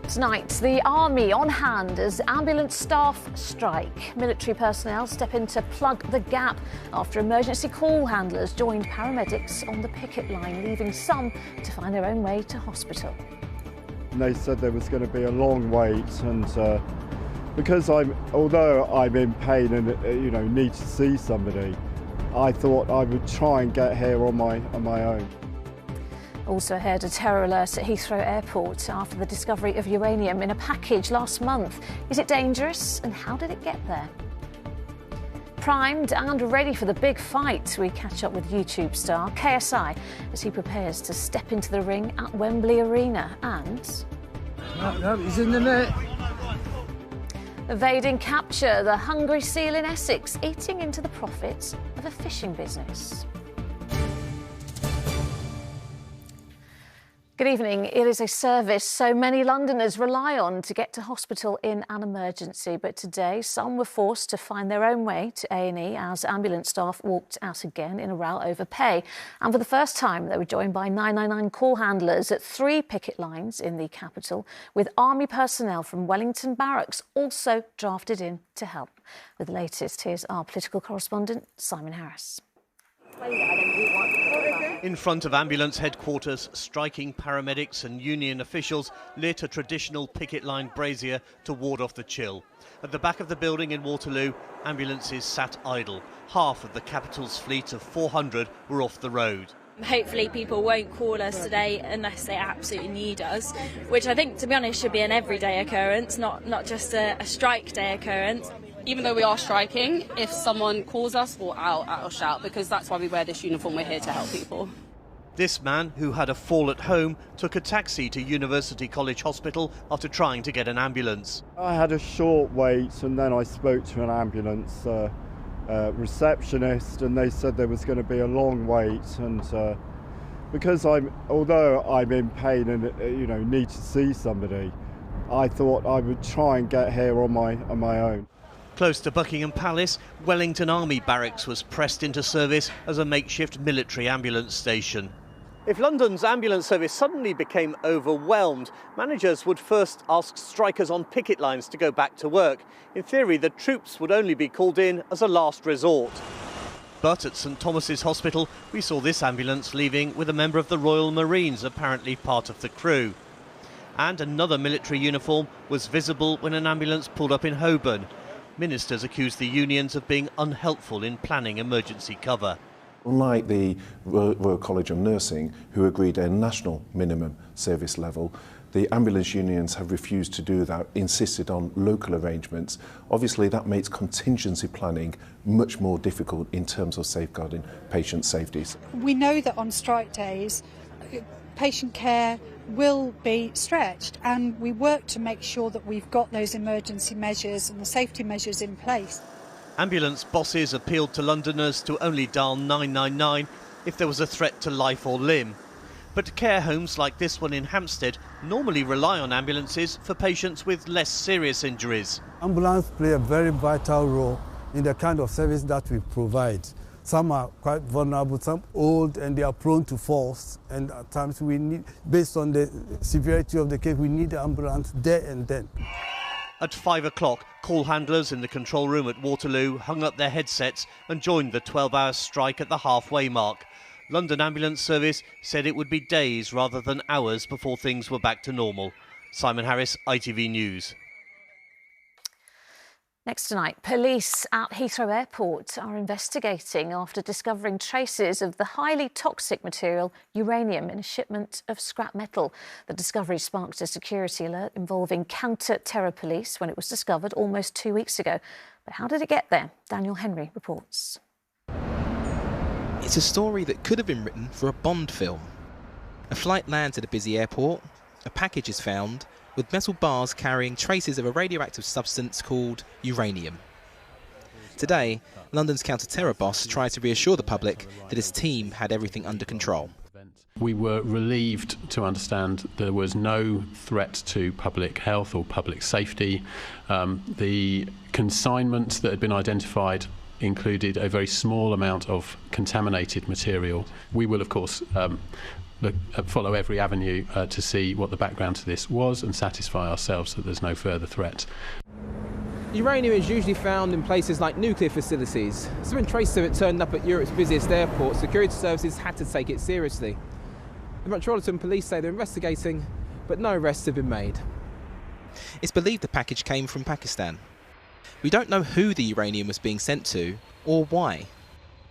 Tonight, the army on hand as ambulance staff strike. Military personnel step in to plug the gap after emergency call handlers joined paramedics on the picket line, leaving some to find their own way to hospital. And they said there was going to be a long wait, and because although I'm in pain and need to see somebody, I thought I would try and get here on my own. Also ahead, a terror alert at Heathrow Airport after the discovery of uranium in a package last month. Is it dangerous, and how did it get there? Primed and ready for the big fight, we catch up with YouTube star KSI as he prepares to step into the ring at Wembley Arena and... No, he's in the net. Evading capture, the hungry seal in Essex eating into the profits of a fishing business. Good evening. It is a service so many Londoners rely on to get to hospital in an emergency. But today, some were forced to find their own way to A&E as ambulance staff walked out again in a row over pay. And for the first time, they were joined by 999 call handlers at 3 picket lines in the capital, with army personnel from Wellington Barracks also drafted in to help. With the latest, here's our political correspondent, Simon Harris. In front of ambulance headquarters, striking paramedics and union officials lit a traditional picket line brazier to ward off the chill. At the back of the building in Waterloo, ambulances sat idle. Half of the capital's fleet of 400 were off the road. Hopefully people won't call us today unless they absolutely need us, which I think, to be honest, should be an everyday occurrence, not just a strike day occurrence. Even though we are striking, if someone calls us, we'll out or shout, because that's why we wear this uniform. We're here to help people. This man, who had a fall at home, took a taxi to University College Hospital after trying to get an ambulance. I had a short wait, and then I spoke to an ambulance receptionist, and they said there was going to be a long wait, and because although I'm in pain and need to see somebody, I thought I would try and get here on my own. Close to Buckingham Palace, Wellington Army Barracks was pressed into service as a makeshift military ambulance station. If London's ambulance service suddenly became overwhelmed, managers would first ask strikers on picket lines to go back to work. In theory, the troops would only be called in as a last resort. But at St Thomas's Hospital, we saw this ambulance leaving with a member of the Royal Marines, apparently part of the crew. And another military uniform was visible when an ambulance pulled up in Holborn. Ministers accused the unions of being unhelpful in planning emergency cover. Unlike the Royal College of Nursing, who agreed a national minimum service level, the ambulance unions have refused to do that, insisted on local arrangements. Obviously, that makes contingency planning much more difficult in terms of safeguarding patient safety. We know that on strike days, patient care will be stretched, and we work to make sure that we've got those emergency measures and the safety measures in place. Ambulance bosses appealed to Londoners to only dial 999 if there was a threat to life or limb. But care homes like this one in Hampstead normally rely on ambulances for patients with less serious injuries. Ambulance play a very vital role in the kind of service that we provide. Some are quite vulnerable, some old, and they are prone to falls. And at times we need, based on the severity of the case, we need the ambulance there and then. At 5 o'clock, call handlers in the control room at Waterloo hung up their headsets and joined the 12-hour strike at the halfway mark. London Ambulance Service said it would be days rather than hours before things were back to normal. Simon Harris, ITV News. Next tonight, police at Heathrow Airport are investigating after discovering traces of the highly toxic material uranium in a shipment of scrap metal. The discovery sparked a security alert involving counter-terror police when it was discovered almost 2 weeks ago. But how did it get there? Daniel Henry reports. It's a story that could have been written for a Bond film. A flight lands at a busy airport, a package is found, with metal bars carrying traces of a radioactive substance called uranium. Today, London's counter-terror boss tried to reassure the public that his team had everything under control. We were relieved to understand there was no threat to public health or public safety. The consignment that had been identified included a very small amount of contaminated material. We will, of course, follow every avenue to see what the background to this was and satisfy ourselves that there's no further threat. Uranium is usually found in places like nuclear facilities. So when traces of it turned up at Europe's busiest airport, security services had to take it seriously. The Metropolitan Police say they're investigating, but no arrests have been made. It's believed the package came from Pakistan. We don't know who the uranium was being sent to or why.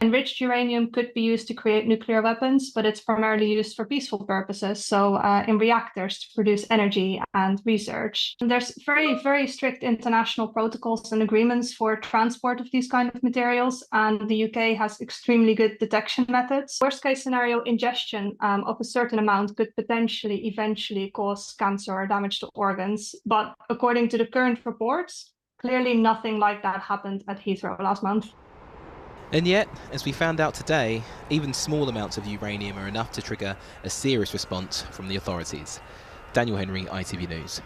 Enriched uranium could be used to create nuclear weapons, but it's primarily used for peaceful purposes, so in reactors to produce energy and research. And there's very, very strict international protocols and agreements for transport of these kind of materials, and the UK has extremely good detection methods. Worst case scenario, ingestion of a certain amount could potentially eventually cause cancer or damage to organs, but according to the current reports, clearly nothing like that happened at Heathrow last month. And yet, as we found out today, even small amounts of uranium are enough to trigger a serious response from the authorities. Daniel Henry, ITV News.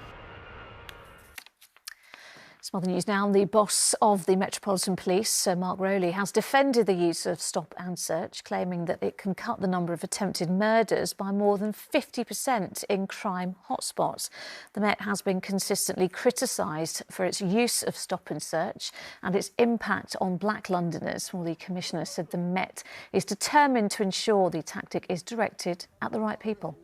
Some other news now. The boss of the Metropolitan Police, Sir Mark Rowley, has defended the use of stop and search, claiming that it can cut the number of attempted murders by more than 50% in crime hotspots. The Met has been consistently criticised for its use of stop and search and its impact on black Londoners. Well, the Commissioner said the Met is determined to ensure the tactic is directed at the right people.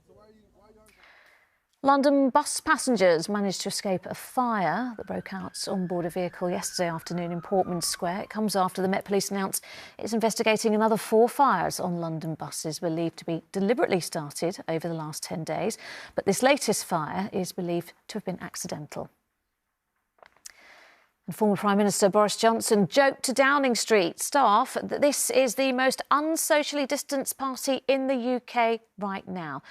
London bus passengers managed to escape a fire that broke out on board a vehicle yesterday afternoon in Portman Square. It comes after the Met Police announced it's investigating another 4 fires on London buses believed to be deliberately started over the last 10 days. But this latest fire is believed to have been accidental. And former Prime Minister Boris Johnson joked to Downing Street staff that this is the most unsocially distanced party in the UK right now.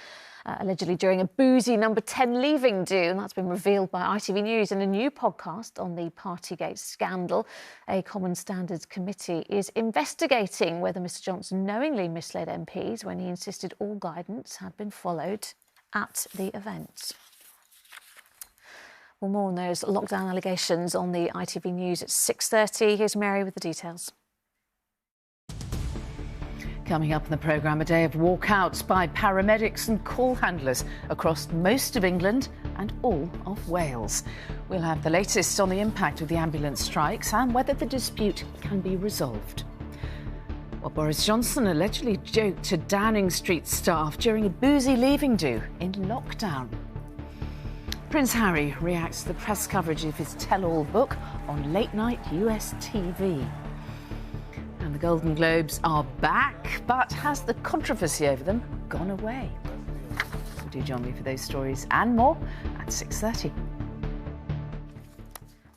Allegedly during a boozy number 10 leaving do, and that's been revealed by ITV News in a new podcast on the Partygate scandal. A Common Standards Committee is investigating whether Mr Johnson knowingly misled MPs when he insisted all guidance had been followed at the event. Well, more on those lockdown allegations on the ITV News at 6:30. Here's Mary with the details. Coming up in the programme, a day of walkouts by paramedics and call handlers across most of England and all of Wales. We'll have the latest on the impact of the ambulance strikes and whether the dispute can be resolved. Well, Boris Johnson allegedly joked to Downing Street staff during a boozy leaving do in lockdown. Prince Harry reacts to the press coverage of his tell-all book on late-night US TV. And the Golden Globes are back, but has the controversy over them gone away? So do join me for those stories and more at 6:30.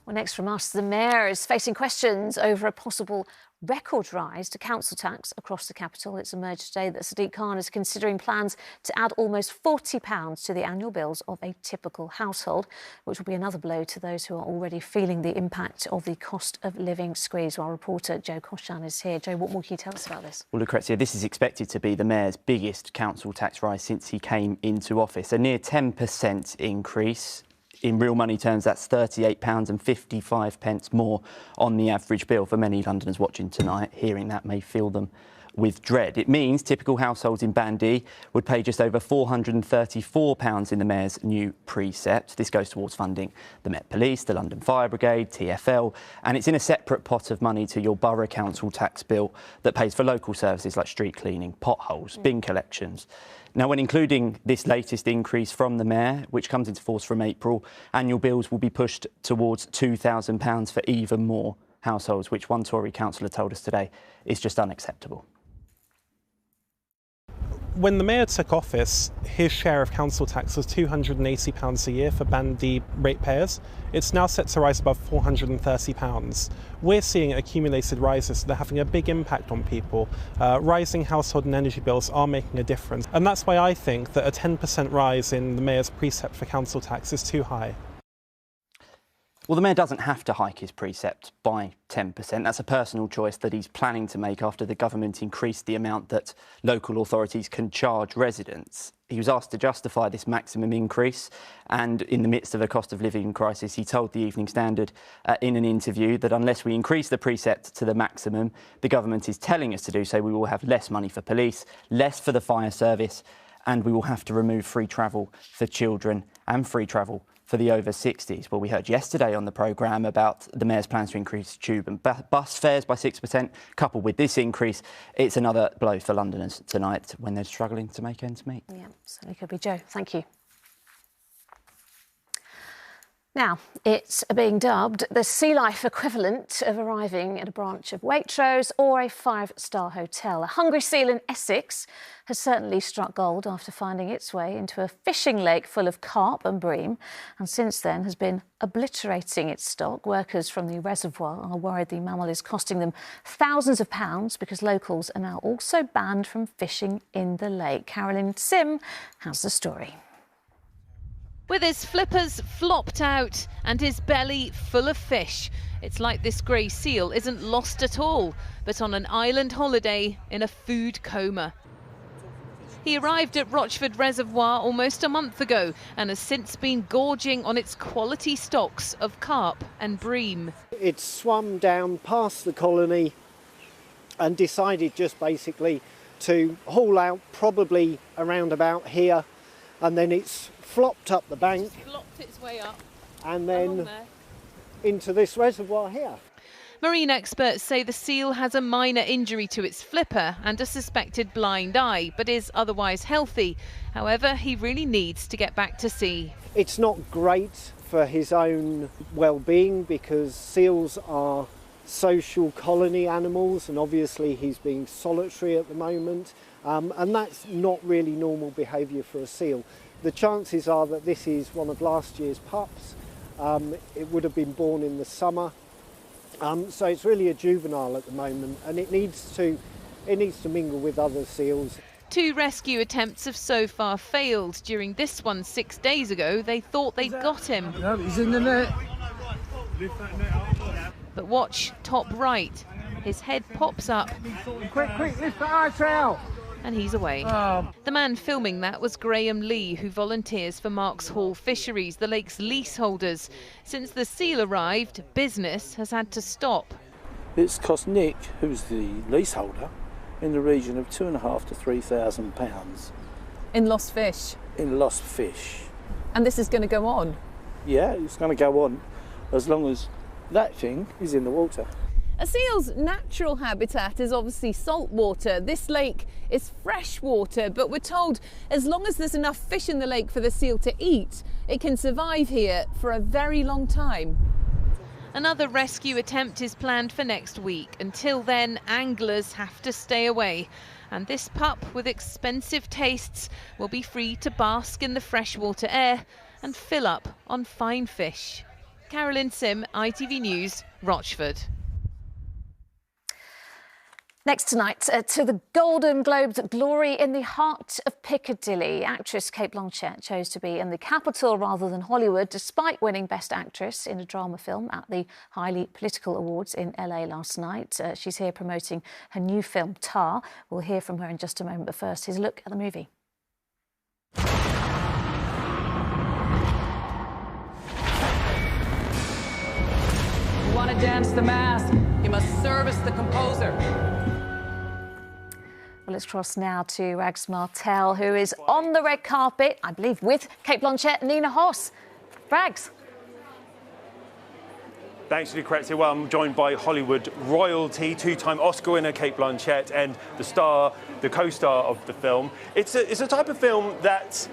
Well, next from us, the Mayor is facing questions over a possible record rise to council tax across the capital. It's emerged today that Sadiq Khan is considering plans to add almost £40 to the annual bills of a typical household, which will be another blow to those who are already feeling the impact of the cost of living squeeze. Our reporter Joe Koshan is here. Joe, what more can you tell us about this? Well, Lucrezia, this is expected to be the Mayor's biggest council tax rise since he came into office. A near 10% increase. In real money terms, that's £38.55 more on the average bill. For many Londoners watching tonight, hearing that may fill them with dread. It means typical households in Band D would pay just over £434 in the Mayor's new precept. This goes towards funding the Met Police, the London Fire Brigade, TfL, and it's in a separate pot of money to your borough council tax bill that pays for local services like street cleaning, potholes, bin collections. Now, when including this latest increase from the Mayor, which comes into force from April, annual bills will be pushed towards £2,000 for even more households, which one Tory councillor told us today is just unacceptable. When the Mayor took office, his share of council tax was £280 a year for Band D ratepayers. It's now set to rise above £430. We're seeing accumulated rises that are having a big impact on people. Rising household and energy bills are making a difference. And that's why I think that a 10% rise in the Mayor's precept for council tax is too high. Well, the Mayor doesn't have to hike his precept by 10%. That's a personal choice that he's planning to make after the government increased the amount that local authorities can charge residents. He was asked to justify this maximum increase, and in the midst of a cost of living crisis, he told the Evening Standard in an interview that unless we increase the precept to the maximum the government is telling us to do so, we will have less money for police, less for the fire service, and we will have to remove free travel for children and free travel for the over 60s. Well, we heard yesterday on the programme about the Mayor's plans to increase tube and bus fares by 6%. Coupled with this increase, it's another blow for Londoners tonight when they're struggling to make ends meet. Yeah, certainly could be. Joe, thank you. Now, it's being dubbed the sea life equivalent of arriving at a branch of Waitrose or a five-star hotel. A hungry seal in Essex has certainly struck gold after finding its way into a fishing lake full of carp and bream, and since then has been obliterating its stock. Workers from the reservoir are worried the mammal is costing them thousands of pounds because locals are now also banned from fishing in the lake. Carolyn Sim has the story. With his flippers flopped out and his belly full of fish, it's like this grey seal isn't lost at all, but on an island holiday in a food coma. He arrived at Rochford Reservoir almost a month ago and has since been gorging on its quality stocks of carp and bream. It swum down past the colony and decided just basically to haul out probably around about here, and then it's flopped up the bank, flopped its way up and then into this reservoir here. Marine experts say the seal has a minor injury to its flipper and a suspected blind eye, but is otherwise healthy. However, he really needs to get back to sea. It's not great for his own well-being because seals are social colony animals, and obviously he's being solitary at the moment, and that's not really normal behaviour for a seal. The chances are that this is one of last year's pups. It would have been born in the summer, so it's really a juvenile at the moment, and it needs to mingle with other seals. 2 rescue attempts have so far failed. During this one 6 days ago, they thought they'd got him. No, he's in the net. But watch top right. His head pops up. Quick, lift the arch out. And he's away. The man filming that was Graham Lee, who volunteers for Marks Hall Fisheries, the lake's leaseholders. Since the seal arrived, business has had to stop. It's cost Nick, who's the leaseholder, in the region of £2,500 to £3,000. In lost fish? In lost fish. And this is going to go on? Yeah, it's going to go on as long as that thing is in the water. A seal's natural habitat is obviously salt water. This lake is fresh water, but we're told as long as there's enough fish in the lake for the seal to eat, it can survive here for a very long time. Another rescue attempt is planned for next week. Until then, anglers have to stay away. And this pup with expensive tastes will be free to bask in the freshwater air and fill up on fine fish. Carolyn Sim, ITV News, Rochford. Next tonight, to the Golden Globe's glory in the heart of Piccadilly. Actress Kate Blanchett chose to be in the capital rather than Hollywood, despite winning Best Actress in a drama film at the highly political awards in LA last night. She's here promoting her new film, Tar. We'll hear from her in just a moment, but first, here's a look at the movie. You want to dance the mask, you must service the composer. Well, let's cross now to Rags Martel, who is on the red carpet, I believe, with Kate Blanchett and Nina Hoss. Rags. Thanks, Lucrezia. Well, I'm joined by Hollywood royalty, 2-time Oscar winner Kate Blanchett, and the co-star of the film. It's a type of film that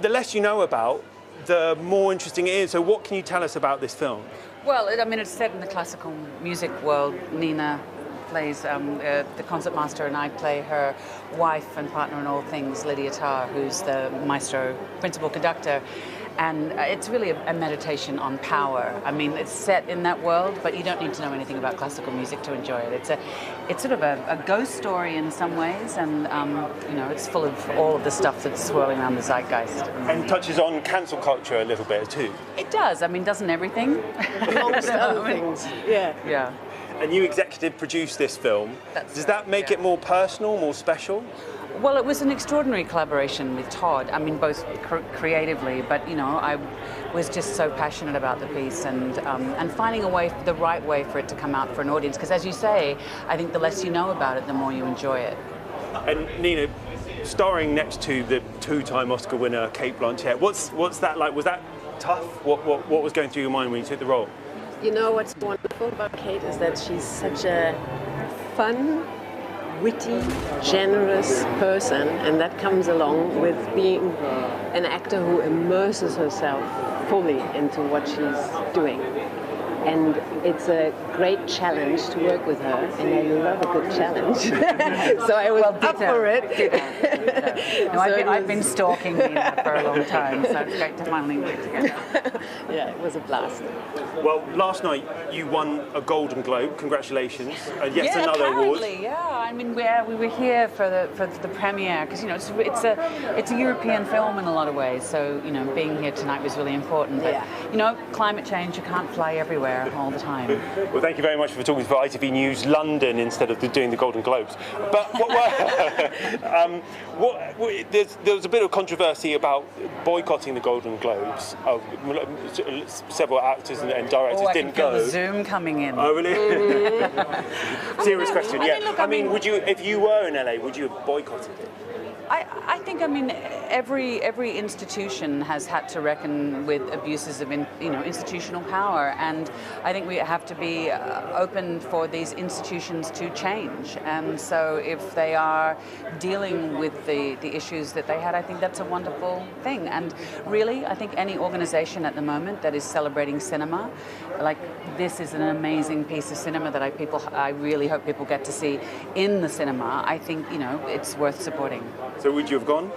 the less you know about, the more interesting it is. So what can you tell us about this film? Well, I mean, it's set in the classical music world. Nina plays the concertmaster, and I play her wife and partner in all things, Lydia Tarr, who's the maestro, principal conductor. And it's really a meditation on power. I mean, it's set in that world, but you don't need to know anything about classical music to enjoy it. It's sort of a ghost story in some ways, and you know, it's full of all of the stuff that's swirling around the zeitgeist. And touches on cancel culture a little bit too. It does. I mean, doesn't everything? Amongst other things, yeah. Yeah. And you executive produced this film. Does that make it more personal, more special? Well, it was an extraordinary collaboration with Todd. I mean, both creatively, but you know, I was just so passionate about the piece and finding the right way for it to come out for an audience. Because as you say, I think the less you know about it, the more you enjoy it. And Nina, starring next to the two-time Oscar winner Kate Blanchett. What's that like? Was that tough? What was going through your mind when you took the role? You know what's wonderful about Kate is that she's such a fun, witty, generous person, and that comes along with being an actor who immerses herself fully into what she's doing. And it's a great challenge to work with her, and I love a good challenge. So I was up for it. No, I've been stalking Nina for a long time, so it's great to finally work together. Yeah, it was a blast. Well, last night you won a Golden Globe. Congratulations! Yet another award. Yeah, I mean we were here for the premiere because it's a European film in a lot of ways. So being here tonight was really important. But climate change, you can't fly everywhere all the time. Well, thank you very much for talking for ITV News London instead of doing the Golden Globes. But there was a bit of controversy about boycotting the Golden Globes. Several actors and directors didn't go. The Zoom coming in. Oh, really? Serious question. Yeah. I mean, would you, if you were in LA, would you have boycotted it? I think every institution has had to reckon with abuses of institutional power, and I think we have to be open for these institutions to change. And so if they are dealing with the issues that they had, I think that's a wonderful thing. And really, I think any organization at the moment that is celebrating cinema, like this is an amazing piece of cinema that I really hope people get to see in the cinema. I think it's worth supporting. So would you have gone?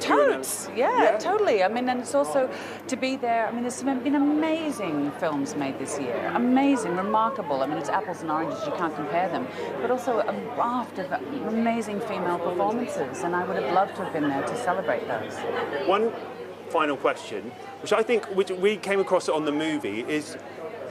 Totes, yeah, totally. I mean, and it's also to be there. I mean, there's been amazing films made this year. Amazing, remarkable. I mean, it's apples and oranges, you can't compare them. But also a raft of amazing female performances, and I would have loved to have been there to celebrate those. One final question, which we came across on the movie, is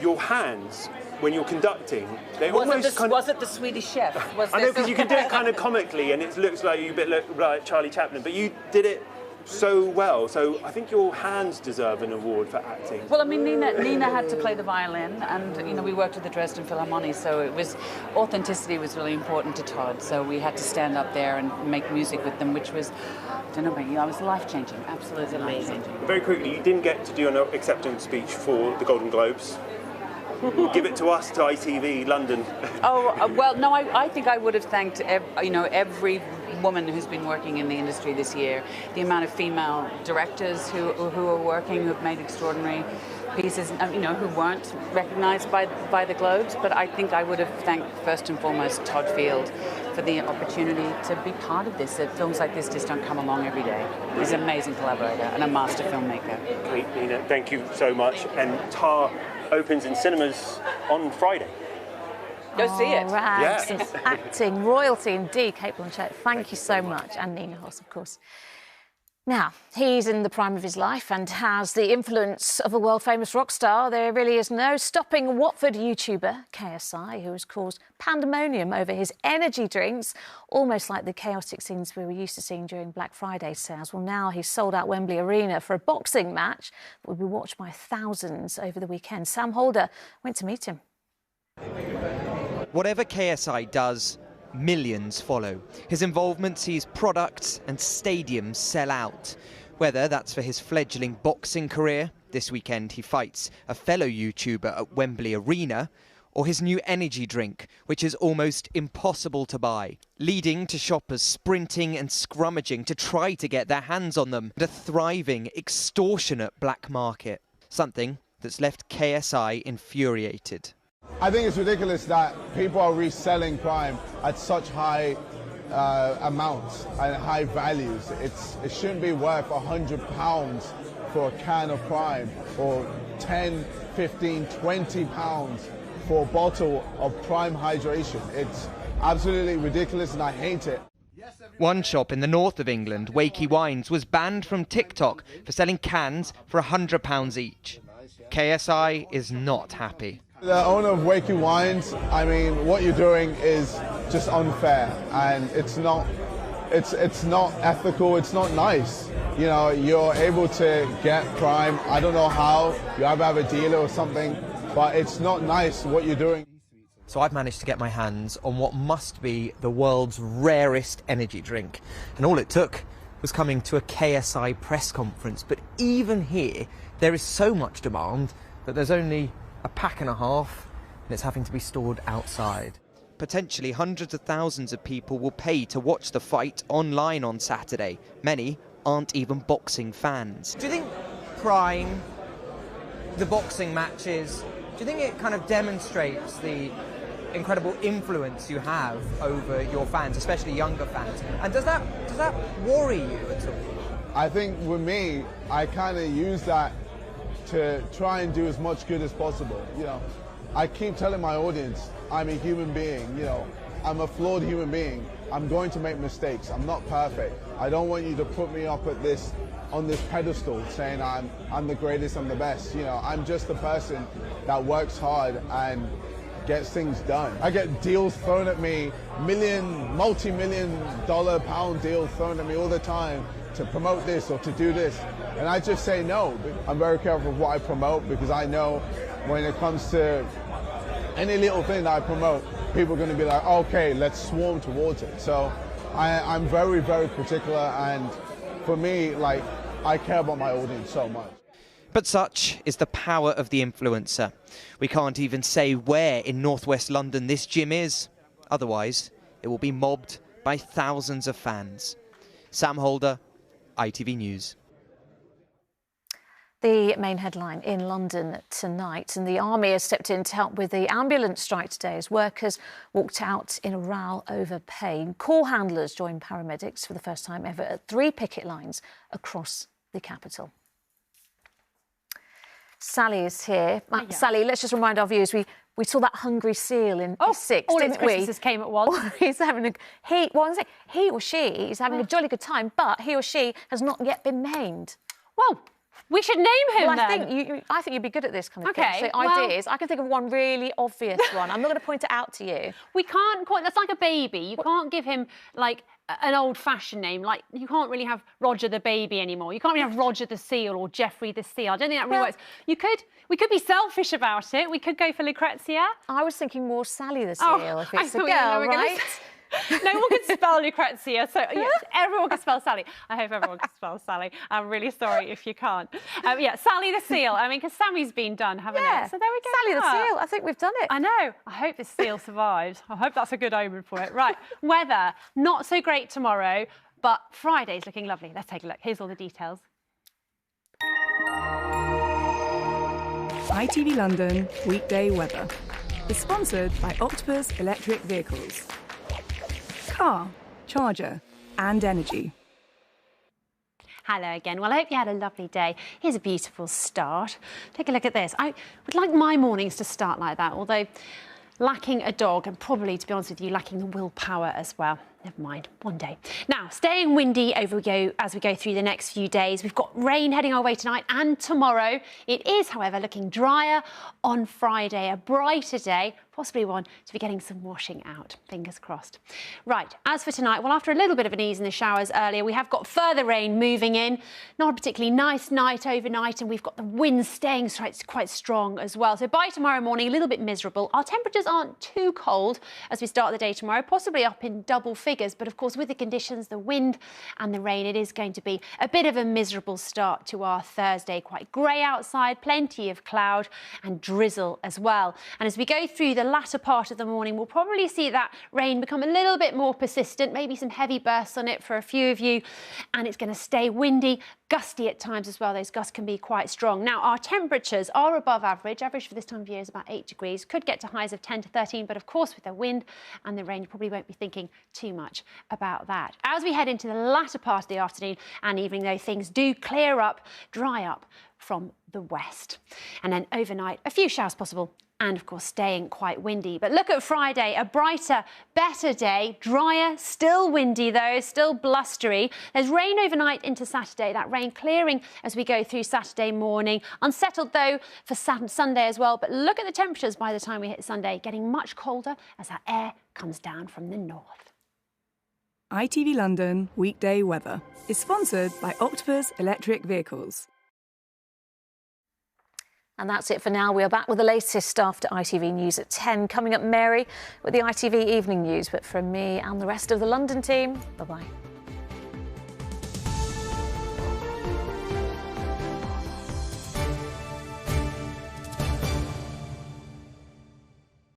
your hands. When you're conducting, was it the Swedish Chef? I know, because you can do it kind of comically, and it looks like you look like Charlie Chaplin, but you did it so well. So I think your hands deserve an award for acting. Well, I mean, Nina had to play the violin, and we worked with the Dresden Philharmonic, so authenticity was really important to Todd. So we had to stand up there and make music with them, which was, I don't know about you, I was life-changing, absolutely life-changing. Very quickly, you didn't get to do an acceptance speech for the Golden Globes. Give it to us, to ITV London. Well, no, I think I would have thanked every woman who's been working in the industry this year. The amount of female directors who are working, who've made extraordinary pieces, who weren't recognised by the Globes. But I think I would have thanked first and foremost Todd Field for the opportunity to be part of this. Films like this just don't come along every day. He's an amazing collaborator and a master filmmaker. Kate, Nina, thank you so much. And Tar opens in cinemas on Friday. Go see it. Right. Some acting, royalty indeed, Kate Blanchett. Thank you so much. And Nina Hoss, of course. Now, he's in the prime of his life and has the influence of a world-famous rock star. There really is no stopping Watford YouTuber KSI, who has caused pandemonium over his energy drinks, almost like the chaotic scenes we were used to seeing during Black Friday sales. Well, now he's sold out Wembley Arena for a boxing match that will be watched by thousands over the weekend. Sam Holder went to meet him. Whatever KSI does, millions follow. His involvement sees products and stadiums sell out. Whether that's for his fledgling boxing career, this weekend he fights a fellow YouTuber at Wembley Arena, or his new energy drink, which is almost impossible to buy, leading to shoppers sprinting and scrummaging to try to get their hands on them, and a thriving, extortionate black market. Something that's left KSI infuriated. I think it's ridiculous that people are reselling Prime at such high amounts and high values. It shouldn't be worth £100 for a can of Prime, or 10, 15, 20 pounds for a bottle of Prime hydration. It's absolutely ridiculous and I hate it. One shop in the north of England, Wakey Wines, was banned from TikTok for selling cans for £100 each. KSI is not happy. The owner of Wakey Wines, I mean, what you're doing is just unfair, and it's not ethical, it's not nice. You know, you're able to get Prime, I don't know how, you either have a dealer or something, but it's not nice what you're doing. So I've managed to get my hands on what must be the world's rarest energy drink. And all it took was coming to a KSI press conference. But even here, there is so much demand that there's only a pack and a half, and it's having to be stored outside. Potentially hundreds of thousands of people will pay to watch the fight online on Saturday. Many aren't even boxing fans. Do you think Prime, the boxing matches, do you think it kind of demonstrates the incredible influence you have over your fans, especially younger fans? And does that worry you at all? I think with me, I kind of use that to try and do as much good as possible. You know, I keep telling my audience, I'm a human being, you know, I'm a flawed human being. I'm going to make mistakes. I'm not perfect. I don't want you to put me up at on this pedestal saying I'm the greatest, I'm the best. You know, I'm just a person that works hard and gets things done. I get deals thrown at me, multi-million dollar pound deals thrown at me all the time to promote this or to do this. And I just say no. I'm very careful of what I promote, because I know when it comes to any little thing that I promote, people are going to be like, okay, let's swarm towards it. So I'm very, very particular, and for me, like, I care about my audience so much. But such is the power of the influencer. We can't even say where in northwest London this gym is. Otherwise, it will be mobbed by thousands of fans. Sam Holder, ITV News. The main headline in London tonight, and the Army has stepped in to help with the ambulance strike today as workers walked out in a row over pay. Call handlers joined paramedics for the first time ever at 3 picket lines across the capital. Sally is here. Sally, let's just remind our viewers, we saw that hungry seal in Essex, all didn't its Christmases came at once. He's having he or she is having a jolly good time, but he or she has not yet been named. Well, we should name him then. I think you'd be good at this kind of thing. So ideas. I can think of one really obvious one. I'm not going to point it out to you. We can't quite. That's like a baby. You can't give him like an old-fashioned name. Like you can't really have Roger the baby anymore. You can't really have Roger the seal or Geoffrey the seal. I don't think that really works. We could be selfish about it. We could go for Lucrezia. I was thinking more Sally the seal. If it's a girl, right? No one can spell Lucrezia, so yeah, everyone can spell Sally. I hope everyone can spell Sally. I'm really sorry if you can't. Yeah, Sally the seal. I mean, because Sammy's been done, haven't it? So there we go. Sally the seal. I think we've done it. I know. I hope this seal survives. I hope that's a good omen for it. Right, weather, not so great tomorrow, but Friday's looking lovely. Let's take a look. Here's all the details. ITV London weekday weather is sponsored by Octopus Electric Vehicles. Car, charger and energy. Hello again. Well, I hope you had a lovely day. Here's a beautiful start. Take a look at this. I would like my mornings to start like that, although lacking a dog and probably, to be honest with you, lacking the willpower as well. Never mind, one day. Now, staying windy as we go through the next few days. We've got rain heading our way tonight and tomorrow. It is, however, looking drier on Friday, a brighter day, possibly one to be getting some washing out. Fingers crossed. Right, as for tonight, well, after a little bit of an ease in the showers earlier, we have got further rain moving in. Not a particularly nice night overnight, and we've got the winds staying quite strong as well. So by tomorrow morning, a little bit miserable. Our temperatures aren't too cold as we start the day tomorrow, possibly up in double figures. But of course, with the conditions, the wind and the rain, it is going to be a bit of a miserable start to our Thursday. Quite grey outside, plenty of cloud and drizzle as well. And as we go through the latter part of the morning, we'll probably see that rain become a little bit more persistent, maybe some heavy bursts on it for a few of you. And it's going to stay windy, gusty at times as well. Those gusts can be quite strong. Now, our temperatures are above average. Average for this time of year is about 8 degrees. Could get to highs of 10 to 13, but of course, with the wind and the rain, you probably won't be thinking too much about that. As we head into the latter part of the afternoon and evening, though, things do clear up, dry up from the west. And then overnight, a few showers possible, and of course staying quite windy. But look at Friday, a brighter, better day, drier, still windy though, still blustery. There's rain overnight into Saturday, that rain clearing as we go through Saturday morning. Unsettled though for Sunday as well, but look at the temperatures by the time we hit Sunday, getting much colder as that air comes down from the north. ITV London weekday weather is sponsored by Octopus Electric Vehicles. And that's it for now. We are back with the latest after ITV News at 10. Coming up, Mary with the ITV Evening News. But from me and the rest of the London team, bye-bye.